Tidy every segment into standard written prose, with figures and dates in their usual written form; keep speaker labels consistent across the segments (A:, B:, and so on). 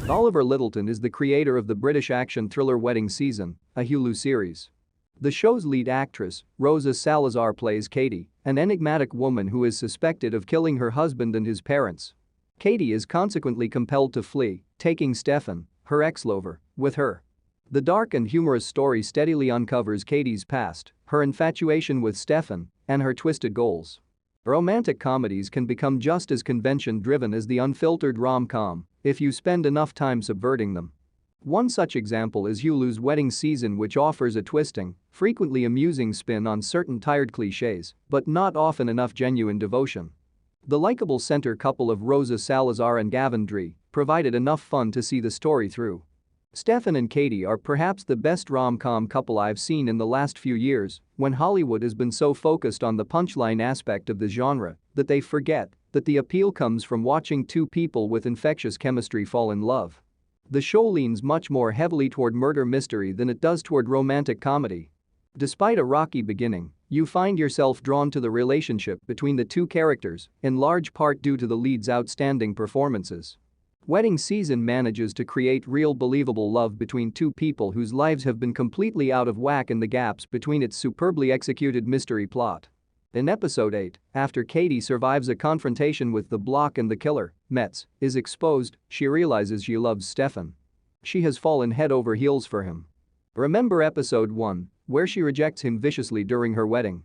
A: Oliver Littleton is the creator of the British action thriller Wedding Season, a Hulu series. The show's lead actress, Rosa Salazar, plays Katie, an enigmatic woman who is suspected of killing her husband and his parents. Katie is consequently compelled to flee, taking Stefan, her ex-lover, with her. The dark and humorous story steadily uncovers Katie's past, her infatuation with Stefan, and her twisted goals. Romantic comedies can become just as convention-driven as the unfiltered rom-com if you spend enough time subverting them. One such example is Hulu's Wedding Season, which offers a twisting, frequently amusing spin on certain tired cliches, but not often enough genuine devotion. The likable center couple of Rosa Salazar and Gavin Dree provided enough fun to see the story through. Stefan and Katie are perhaps the best rom-com couple I've seen in the last few years, when Hollywood has been so focused on the punchline aspect of the genre that they forget that the appeal comes from watching two people with infectious chemistry fall in love. The show leans much more heavily toward murder mystery than it does toward romantic comedy. Despite a rocky beginning, you find yourself drawn to the relationship between the two characters, in large part due to the lead's outstanding performances. Wedding Season manages to create real believable love between two people whose lives have been completely out of whack in the gaps between its superbly executed mystery plot. In episode 8, after Katie survives a confrontation with the Block and the killer, Metz, is exposed, she realizes she loves Stefan. She has fallen head over heels for him. Remember episode 1, where she rejects him viciously during her wedding?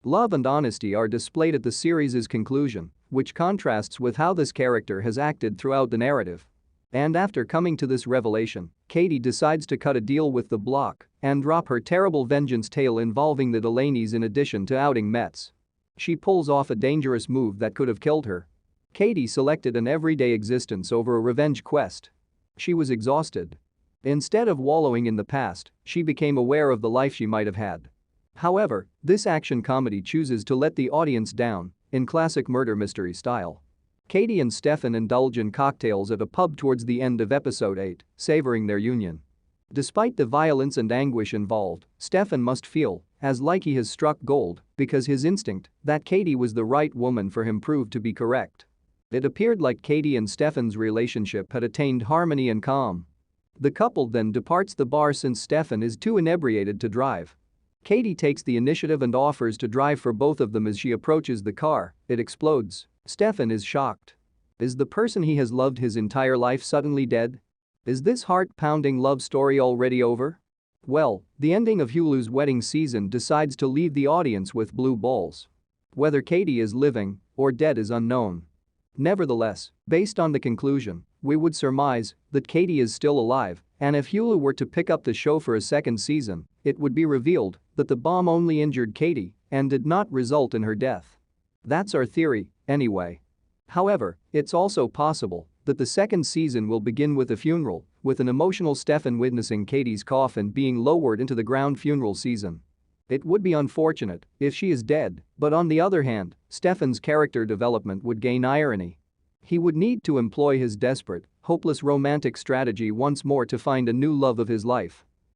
A: Love and honesty are displayed at the series' conclusion, which contrasts with how this character has acted throughout the narrative. And after coming to this revelation, Katie decides to cut a deal with the Block and drop her terrible vengeance tale involving the Delaney's in addition to outing Metz. She pulls off a dangerous move that could have killed her. Katie selected an everyday existence over a revenge quest. She was exhausted. Instead of wallowing in the past, she became aware of the life she might have had. However, this action comedy chooses to let the audience down, in classic murder mystery style. Katie and Stefan indulge in cocktails at a pub towards the end of episode 8, savoring their union. Despite the violence and anguish involved, Stefan must feel as like he has struck gold because his instinct that Katie was the right woman for him proved to be correct. It appeared like Katie and Stefan's relationship had attained harmony and calm. The couple then departs the bar since Stefan is too inebriated to drive. Katie takes the initiative and offers to drive for both of them. As she approaches the car, it explodes. Stefan is shocked. Is the person he has loved his entire life suddenly dead? Is this heart-pounding love story already over? Well, the ending of Hulu's Wedding Season decides to leave the audience with blue balls. Whether Katie is living or dead is unknown. Nevertheless, based on the conclusion, we would surmise that Katie is still alive, and if Hulu were to pick up the show for a second season, it would be revealed that the bomb only injured Katie and did not result in her death. That's our theory, anyway. However, it's also possible that the second season will begin with a funeral, with an emotional Stefan witnessing Katie's coffin being lowered into the ground. Funeral season. It would be unfortunate if she is dead, but on the other hand, Stefan's character development would gain irony. He would need to employ his desperate, hopeless romantic strategy once more to find a new love of his life.